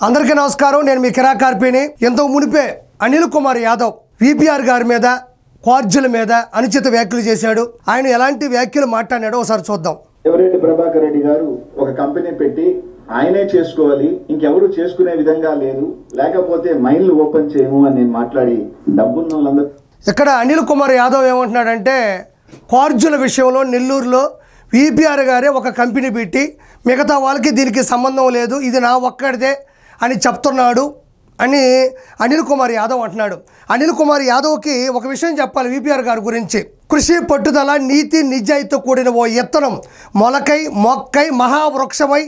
అందరికీ నమస్కారం. నేను మీ కిరాకార్పిని. ఎంతో మునిపే అనిల్ కుమార్ యాదవ్ విపిఆర్ గారి మీద, క్వార్జుల మీద అనుచిత వ్యాఖ్యలు చేశాడు. ఆయన ఎలాంటి వ్యాఖ్యలు మాట్లాడాడో ఒకసారి చూద్దాం. ఎవరెడ్డి ప్రభాకర్ రెడ్డి గారు ఒక కంపెనీ పెట్టి ఆయనే చేసుకోవాలి, ఇంకెవరు చేసుకునే విధంగా లేదు, లేకపోతే మైన్లు ఓపెన్ చేయము అని నేను మాట్లాడి డబ్బున్న వాళ్ళందరూ. ఇక్కడ అనిల్ కుమార్ యాదవ్ ఏమంటున్నాడంటే, క్వార్జుల విషయంలో నెల్లూరులో విపిఆర్ గారే ఒక కంపెనీ పెట్టి మిగతా వాళ్ళకి దీనికి సంబంధం లేదు, ఇది నా ఒక్కడిదే అని చెప్తున్నాడు అని అనిల్ కుమార్ యాదవ్ అంటున్నాడు. అనిల్ కుమార్ యాదవ్కి ఒక విషయం చెప్పాలి విపిఆర్ గారి గురించి. కృషి, పట్టుదల, నీతి, నిజాయితీతో కూడిన ఓ ఇత్తనం మొక్కై మహావృక్షమై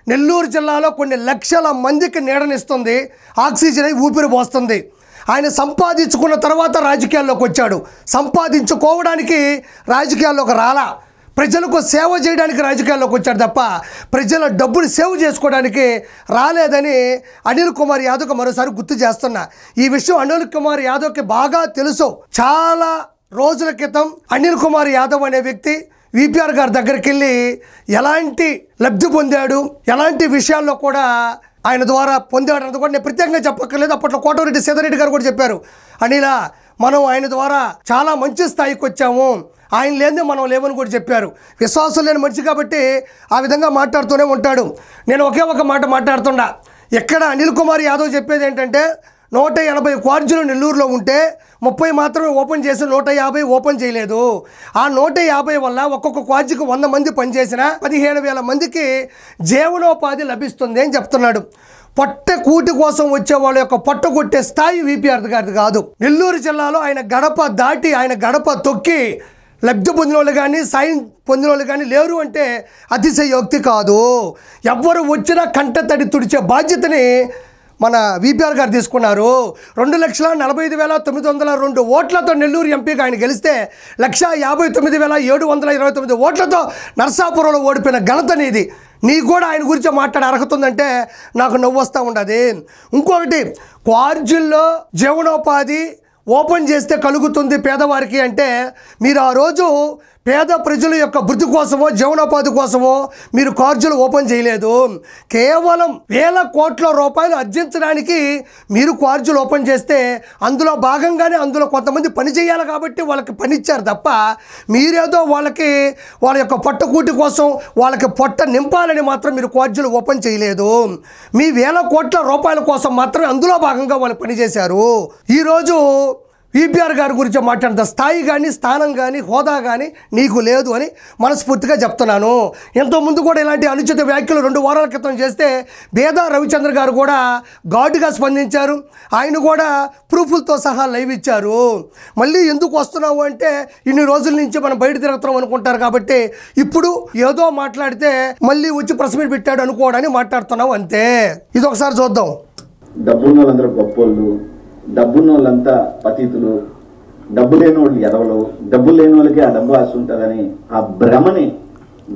నెల్లూరు జిల్లాలో కొన్ని లక్షల మందికి నీడనిస్తుంది, ఆక్సిజన్ అయి ఊపిరి పోస్తుంది. ఆయన సంపాదించుకున్న తర్వాత రాజకీయాల్లోకి వచ్చాడు. సంపాదించుకోవడానికి రాజకీయాల్లోకి రాలా, ప్రజలకు సేవ చేయడానికి రాజకీయాల్లోకి వచ్చాడు తప్ప ప్రజల డబ్బులు సేవ్ చేసుకోవడానికి రాలేదని అనిల్ కుమార్ యాదవ్కి మరోసారి గుర్తు చేస్తున్నా. ఈ విషయం అనిల్ కుమార్ యాదవ్కి బాగా తెలుసు. చాలా రోజుల క్రితం అనిల్ కుమార్ యాదవ్ అనే వ్యక్తి విపిఆర్ గారి దగ్గరికి వెళ్ళి ఎలాంటి లబ్ధి పొందాడు, ఎలాంటి విషయాల్లో కూడా ఆయన ద్వారా పొందాడు అన్నది కూడా నేను ప్రత్యేకంగా చెప్పక్కర్లేదు. అప్పట్లో కోటమిరెడ్డి సీతారెడ్డి గారు కూడా చెప్పారు, అనిలా మనం ఆయన ద్వారా చాలా మంచి స్థాయికి వచ్చాము, ఆయన లేనిదే మనం లేవని కూడా చెప్పారు. విశ్వాసం లేని మనిషి కాబట్టి ఆ విధంగా మాట్లాడుతూనే ఉంటాడు. నేను ఒకే ఒక మాట మాట్లాడుతున్నా. ఎక్కడ అనిల్ కుమార్ యాదవ్ చెప్పేది ఏంటంటే, 180 క్వార్జులు నెల్లూరులో ఉంటే 30 మాత్రమే ఓపెన్ చేసి 150 ఓపెన్ చేయలేదు. ఆ 150 వల్ల ఒక్కొక్క క్వార్జుకి 100 మంది పనిచేసిన 17,000 మందికి జీవనోపాధి లభిస్తుంది అని చెప్తున్నాడు. పొట్ట కూటి కోసం వచ్చే వాళ్ళ యొక్క పొట్ట కొట్టే స్థాయి విపిఆర్ గారిది కాదు. నెల్లూరు జిల్లాలో ఆయన గడప దాటి, ఆయన గడప తొక్కి లబ్ధి పొందిన వాళ్ళు కానీ, సాయం పొందిన వాళ్ళు కానీ లేరు అంటే అతిశయోక్తి కాదు. ఎవ్వరు వచ్చినా కంట తడి తుడిచే బాధ్యతని మన విపిఆర్ గారు తీసుకున్నారు. 2,45,902 ఓట్లతో నెల్లూరు ఎంపీగా ఆయన గెలిస్తే 1,59,729 ఓట్లతో నర్సాపురంలో ఓడిపోయిన ఘనత నీది. నీకు కూడా ఆయన గురించి మాట్లాడే అర్హత ఉందంటే నాకు నవ్వు వస్తూ ఉండదు. ఇంకొకటి, క్వార్జుల్లో జీవనోపాధి ఓపెన్ చేస్తే కలుగుతుంది పేదవారికి అంటే, మీరు ఆ రోజు పేద ప్రజల యొక్క వృద్ధి కోసమో జీవనోపాధి కోసమో మీరు క్వార్జులు ఓపెన్ చేయలేదు. కేవలం వేల కోట్ల రూపాయలు ఆర్జించడానికి మీరు క్వార్జులు ఓపెన్ చేస్తే అందులో భాగంగానే అందులో కొంతమంది పని చేయాలి కాబట్టి వాళ్ళకి పని ఇచ్చారు తప్ప మీరేదో వాళ్ళకి వాళ్ళ యొక్క పొట్టకూటి కోసం వాళ్ళకి పొట్ట నింపాలని మాత్రం మీరు క్వార్జులు ఓపెన్ చేయలేదు. మీ వేల కోట్ల రూపాయల కోసం మాత్రమే అందులో భాగంగా వాళ్ళు పనిచేశారు. ఈరోజు విపిఆర్ గారి గురించి మాట్లాడిన స్థాయి కానీ, స్థానం కానీ, హోదా కానీ నీకు లేదు అని మనస్ఫూర్తిగా చెప్తున్నాను. ఎంతోముందు కూడా ఇలాంటి అనుచిత వ్యాఖ్యలు 2 వారాల క్రితం చేస్తే బేదా రవిచంద్ర గారు కూడా ఘాటుగా స్పందించారు. ఆయన కూడా ప్రూఫ్లతో సహా లైవ్ ఇచ్చారు. మళ్ళీ ఎందుకు వస్తున్నావు అంటే, ఇన్ని రోజుల నుంచి మనం బయట తిరుగుతున్నాం అనుకుంటారు కాబట్టి ఇప్పుడు ఏదో మాట్లాడితే మళ్ళీ వచ్చి ప్రెస్ మీట్ పెట్టాడు అనుకోవడానికి మాట్లాడుతున్నావు అంతే. ఇది ఒకసారి చూద్దాం. డబ్బున్న వాళ్ళందరూ గొప్పోళ్ళు, డబ్బున్న వాళ్ళంతా పతితులు, డబ్బు లేని వాళ్ళు ఎదవలు, డబ్బు లేని వాళ్ళకి ఆ డబ్బు ఆశ ఉంటుందని ఆ భ్రమని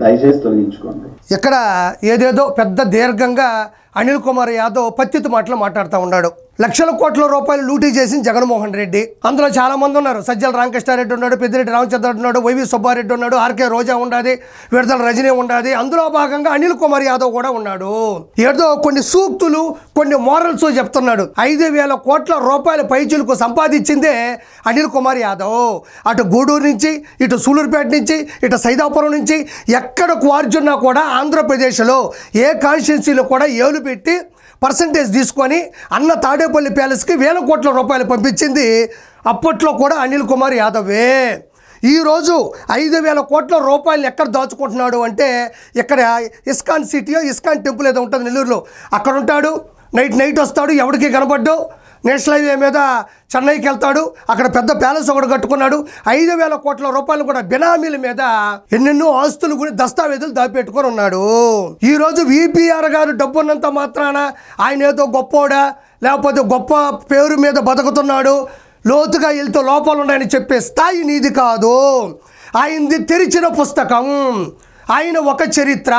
దయచేసి తొలగించుకోండి. ఇక్కడ ఏదేదో పెద్ద దీర్ఘంగా అనిల్ కుమార్ యాదవ్ పత్తితు మాటలు మాట్లాడుతూ ఉన్నాడు. లక్షల కోట్ల రూపాయలు లూటీ చేసిన జగన్మోహన్ రెడ్డి, అందులో చాలా మంది ఉన్నారు. సజ్జల రామకృష్ణారెడ్డి ఉన్నాడు, పెద్దిరెడ్డి రామచంద్రరెడ్డి ఉన్నాడు, వైవి సుబ్బారెడ్డి ఉన్నాడు, ఆర్కే రోజా ఉండాది, విడతల రజనీ ఉండాది. అందులో భాగంగా అనిల్ కుమార్ యాదవ్ కూడా ఉన్నాడు. ఏదో కొన్ని సూక్తులు, కొన్ని మోరల్స్ చెప్తున్నాడు. 5,000 కోట్ల రూపాయల పైచీలకు సంపాదించిందే అనిల్ కుమార్ యాదవ్. అటు గూడూరు నుంచి, ఇటు సూలూరుపేట నుంచి, ఇటు సైదాపురం నుంచి ఎక్కడ క్వార్జున్నా కూడా ఆంధ్రప్రదేశ్లో ఏ కాన్స్టిట్యున్సీలో కూడా ఏలు పెట్టి పర్సంటేజ్ తీసుకొని అన్న తాడేపల్లి ప్యాలెస్కి 1,000 కోట్ల రూపాయలు పంపించింది అప్పట్లో కూడా అనిల్ కుమార్ యాదవే. ఈరోజు 5,000 కోట్ల రూపాయలు ఎక్కడ దాచుకుంటున్నాడు అంటే, ఇక్కడ ఇస్కాన్ సిటీయో ఇస్కాన్ టెంపుల్ ఏదో ఉంటుంది నెల్లూరులో, అక్కడ ఉంటాడు. నైట్ వస్తాడు, ఎవరికి కనపడ్డు. నేషనల్ హైవే మీద చెన్నైకి వెళ్తాడు, అక్కడ పెద్ద ప్యాలెస్ ఒకటి కట్టుకున్నాడు. 5,000 కోట్ల రూపాయలు కూడా బినామీల మీద ఎన్నెన్నో ఆస్తులు గురించి దస్తావేజులు దాపెట్టుకొని ఉన్నాడు. ఈరోజు విపిఆర్ గారు డబ్బు ఉన్నంత మాత్రాన ఆయన ఏదో గొప్పోడా, లేకపోతే గొప్ప పేరు మీద బతుకుతున్నాడు, లోతుగా వెళ్తూ లోపాలు ఉన్నాయని చెప్పే స్థాయి నీది కాదు. ఆయనది తెరిచిన పుస్తకం, ఆయన ఒక చరిత్ర.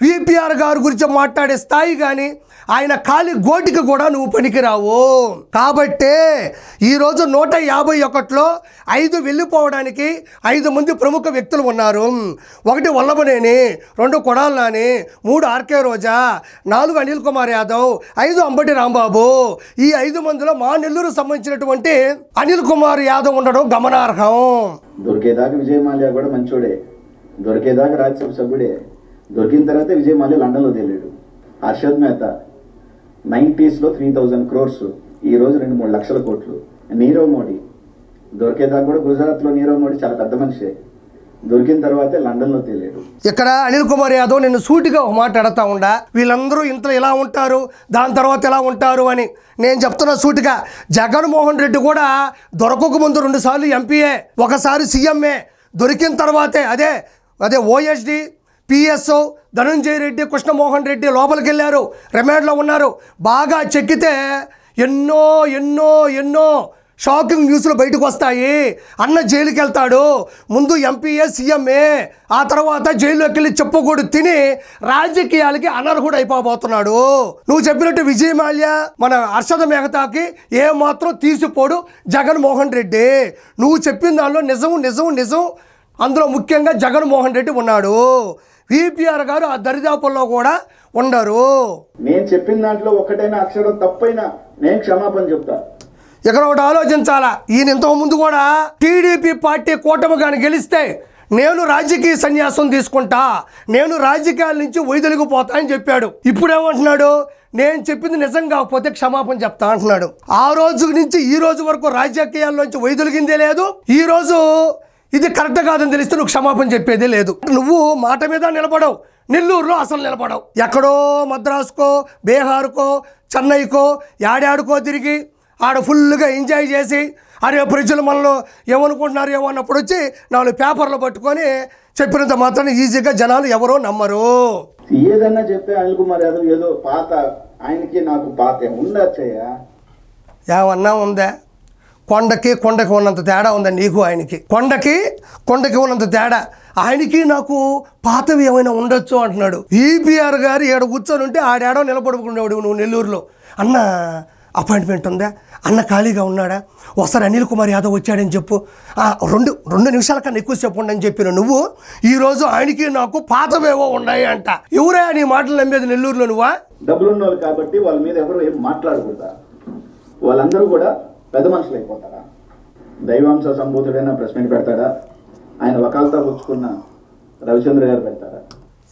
విపిఆర్ గారి గురించి మాట్లాడే స్థాయి కానీ ఆయన ఖాళీ గోటికి కూడా నువ్వు పనికిరావు. కాబట్టే ఈరోజు 151లో 5 వెళ్ళిపోవడానికి 5 మంది ప్రముఖ వ్యక్తులు ఉన్నారు. 1 వల్లభనేని, 2 కొడాలి నాని, 3 ఆర్కే రోజా, 4 అనిల్ కుమార్ యాదవ్, 5 అంబటి రాంబాబు. ఈ 5 మందిలో మా నెల్లూరు సంబంధించినటువంటి అనిల్ కుమార్ యాదవ్ ఉండడం గమనార్హం. దొరికేదాకా విజయ్ మాల్యా కూడా మంచోడే, దొరికేదాకా రాజ్యసభ సభ్యుడే. దొరికిన తర్వాత విజయ్ మాల్యా లండన్లో తేలేడు. హర్షద్ మెహతా 90sలో 3000 crores, ఈ రోజు 2-3 లక్షల కోట్లు. నీరవ్ మోడీ దొరికేదాకా కూడా గుజరాత్లో నీరవ్ మోడీ చాలా పెద్ద మనిషే, దొరికిన తర్వాతే లండన్లో తేలేడు. ఇక్కడ అనిల్ కుమార్ యాదవ్ నిన్ను సూటిగా ఒక మాట అడతా ఉండా, వీళ్ళందరూ ఇంతలో ఇలా ఉంటారు దాని తర్వాత ఎలా ఉంటారు అని. నేను చెప్తున్నా సూటిగా, జగన్మోహన్ రెడ్డి కూడా దొరకక ముందు 2 సార్లు ఎంపీఏ, ఒకసారి సీఎంఏ, దొరికిన తర్వాతే అదే ఓఎస్డి, పిఎస్ఓ, ధనంజయ రెడ్డి, కృష్ణమోహన్ రెడ్డి లోపలికి వెళ్ళారు, రిమాండ్లో ఉన్నారు. బాగా చెక్కితే ఎన్నో ఎన్నో ఎన్నో షాకింగ్ న్యూస్లు బయటకు వస్తాయి. అన్న జైలుకి వెళ్తాడు, ముందు ఎంపీఏ సీఎంఏ, ఆ తర్వాత జైల్లోకి వెళ్ళి చెప్పుకోడు తిని రాజకీయాలకి అనర్హుడు అయిపోబోతున్నాడు. నువ్వు చెప్పినట్టు విజయ్ మాల్యా, మన హర్షద్ మెహతాకి ఏమాత్రం తీసిపోడు జగన్మోహన్ రెడ్డి. నువ్వు చెప్పిన దానిలో నిజం నిజం నిజం. అందులో ముఖ్యంగా జగన్మోహన్ రెడ్డి ఉన్నాడు. విపిఆర్ గారు ఆ దరిదాపుల్లో కూడా ఉండరు. నేను చెప్పిన దాంట్లో ఒకటైనా అక్షరం తప్పైనా నేను క్షమాపణ చెప్తా. ఇక్కడ ఒకటి ఆలోచించాలా, ఈయన ఇంతకుముందు కూడా టీడీపీ పార్టీ కూటమి కానీ గెలిస్తే నేను రాజకీయ సన్యాసం తీసుకుంటా, నేను రాజకీయాల నుంచి వైదొలిగిపోతా అని చెప్పాడు. ఇప్పుడేమంటున్నాడు, నేను చెప్పింది నిజం కాకపోతే క్షమాపణ చెప్తా అంటున్నాడు. ఆ రోజు నుంచి ఈ రోజు వరకు రాజకీయాల్లోంచి వైదొలిగిందే లేదు. ఈ రోజు ఇది కరెక్ట్ కాదని తెలిస్తే నువ్వు క్షమాపణ చెప్పేదే లేదు. నువ్వు మాట మీద నిలబడవు, నెల్లూరులో అసలు నిలబడవు. ఎక్కడో మద్రాసుకో, బీహార్కో, చెన్నైకో, యాడాడుకో తిరిగి ఆడ ఫుల్గా ఎంజాయ్ చేసి, అరే ప్రజలు మనలో ఏమనుకుంటున్నారు ఏమన్నప్పుడు వచ్చి 4 పేపర్లు పట్టుకొని చెప్పినంత మాత్రం ఈజీగా జనాలు ఎవరో నమ్మరు. ఏదన్నా చెప్పే అనిల్ కుమార్ యాదవ్ ఏదో పాత, ఆయనకి నాకు పాత ఉండొచ్చయ్యా. ఏమన్నా ఉందా? కొండకి ఉన్నంత తేడా ఉందా నీకు ఆయనకి? కొండకి ఉన్నంత తేడా. ఆయనకి నాకు పాతవి ఏమైనా ఉండొచ్చు అంటున్నాడు. విపిఆర్ గారు ఏడ కూర్చొని ఉంటే ఆడేడో నిలబడుకునేవాడు నువ్వు నెల్లూరులో. అన్న అపాయింట్మెంట్ ఉందా, అన్న ఖాళీగా ఉన్నాడా, ఒకసారి అనిల్ కుమార్ యాదవ్ వచ్చాడని చెప్పు, 2 నిమిషాల కన్నా ఎక్కువ చెప్పండి అని చెప్పిన నువ్వు ఈరోజు ఆయనకి నాకు పాతవేవో ఉన్నాయి అంట. ఎవరే నీ మాటలు నమ్మేది నెల్లూరులో? నువ్వా? డబ్బులున్న వాళ్ళు కాబట్టి వాళ్ళ మీద ఎవరు ఏం మాట్లాడకూడదా? వాళ్ళందరూ కూడా పెద్ద మనుషులు అయిపోతారా? దైవాంశ సంభూతుడైనా ప్రెస్ మీట్ పెడతాడా? ఆయన వకాలతా పుచ్చుకున్న రవిచంద్ర గారు పెడతారా?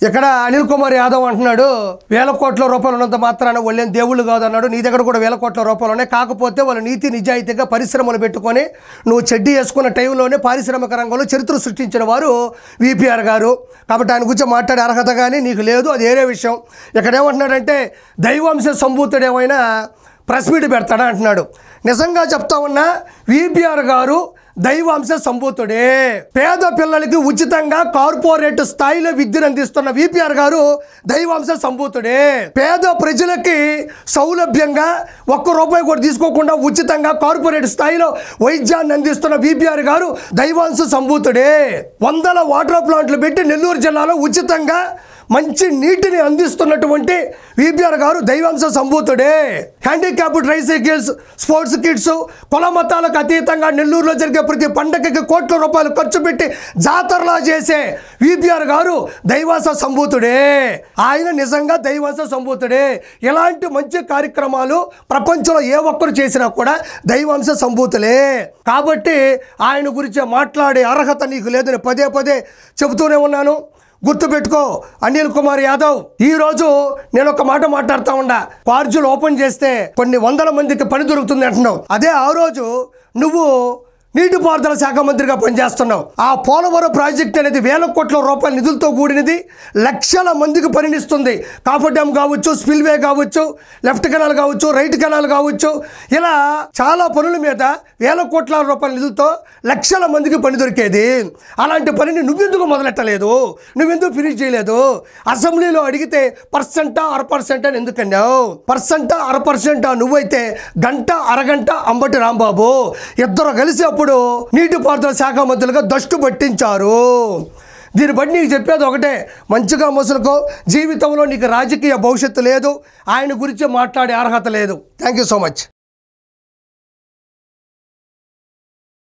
ఇక్కడ అనిల్ కుమార్ యాదవ్ అంటున్నాడు 1000 కోట్ల రూపాయలు ఉన్నంత మాత్రాన వాళ్ళేం దేవుళ్ళు కాదు అన్నాడు. నీ దగ్గర కూడా 1000 కోట్ల రూపాయలు ఉన్నాయి, కాకపోతే వాళ్ళు నీతి నిజాయితీగా పరిశ్రమలు పెట్టుకొని నువ్వు చెడ్డీ వేసుకున్న టైంలోనే పారిశ్రామిక రంగంలో చరిత్ర సృష్టించిన వారు విపిఆర్ గారు. కాబట్టి ఆయన గురించి మాట్లాడే అర్హత కానీ నీకు లేదు, అది వేరే విషయం. ఇక్కడ ఏమంటున్నాడంటే దైవాంశ సంభూతుడేమైనా ప్రెస్ మీట్ పెడతాడా అంటున్నాడు. నిజంగా చెప్తా ఉన్నా, విపిఆర్ గారు దైవాంశ సంభూతుడే. పేద పిల్లలకి ఉచితంగా కార్పొరేట్ స్థాయిలో విద్యను అందిస్తున్న విపిఆర్ గారు దైవాంశ సంభూతుడే. పేద ప్రజలకి సౌలభ్యంగా ₹1 కూడా తీసుకోకుండా ఉచితంగా కార్పొరేట్ స్థాయిలో వైద్యాన్ని అందిస్తున్న విపిఆర్ గారు దైవాంశ సంభూతుడే. 100 వాటర్ ప్లాంట్లు పెట్టి నెల్లూరు జిల్లాలో ఉచితంగా మంచి నీటిని అందిస్తున్నటువంటి విపిఆర్ గారు దైవాంశ సంభూతుడే. హ్యాండిక్యాప్డ్ ట్రైసైకిల్స్, స్పోర్ట్స్ కిట్స్, కుల మతాలకు అతీతంగా నెల్లూరులో జరిగే ప్రతి పండగకి కోట్ల రూపాయలు ఖర్చు పెట్టి జాతరలా చేసే విపిఆర్ గారు దైవాంశ సంభూతుడే. ఆయన నిజంగా దైవాంశ సంభూతుడే. ఇలాంటి మంచి కార్యక్రమాలు ప్రపంచంలో ఏ ఒక్కరు చేసినా కూడా దైవాంశ సంభూతులే. కాబట్టి ఆయన గురించి మాట్లాడే అర్హత నీకు లేదని పదే చెబుతూనే ఉన్నాను. గుర్తుపెట్టుకో అనిల్ కుమార్ యాదవ్. ఈరోజు నేను ఒక మాట మాట్లాడుతూ ఉండా, కార్జులు ఓపెన్ చేస్తే కొన్ని 100 మందికి పని దొరుకుతుంది అంటున్నావు. అదే ఆ రోజు నువ్వు నీటిపారుదల శాఖ మంత్రిగా పనిచేస్తున్నావు. ఆ పోలవరం ప్రాజెక్ట్ అనేది 1000 కోట్ల రూపాయల నిధులతో కూడినది, లక్షల మందికి పనినిస్తుంది. కాఫర్ డ్యామ్ కావచ్చు, స్పిల్వే కావచ్చు, లెఫ్ట్ కెనాల్ కావచ్చు, రైట్ కెనాల్ కావచ్చు, ఇలా చాలా పనుల మీద 1000 కోట్ల రూపాయల నిధులతో లక్షల మందికి పని దొరికేది. అలాంటి పనిని నువ్వెందుకు మొదలెట్టలేదు, నువ్వెందుకు ఫినిష్ చేయలేదు? అసెంబ్లీలో అడిగితే %, 1% అని ఎందుకన్నావు? %, 1% నువ్వైతే గంట అరగంట అంబటి రాంబాబు ఇద్దరు కలిసి అప్పుడు నీటిపారుదల శాఖ మంత్రులుగా దష్టు పట్టించారు. దీన్ని బట్టి నీకు చెప్పేది ఒకటే, మంచిగా మసులుకో. జీవితంలో నీకు రాజకీయ భవిష్యత్తు లేదు, ఆయన గురించి మాట్లాడే అర్హత లేదు. Thank you so much.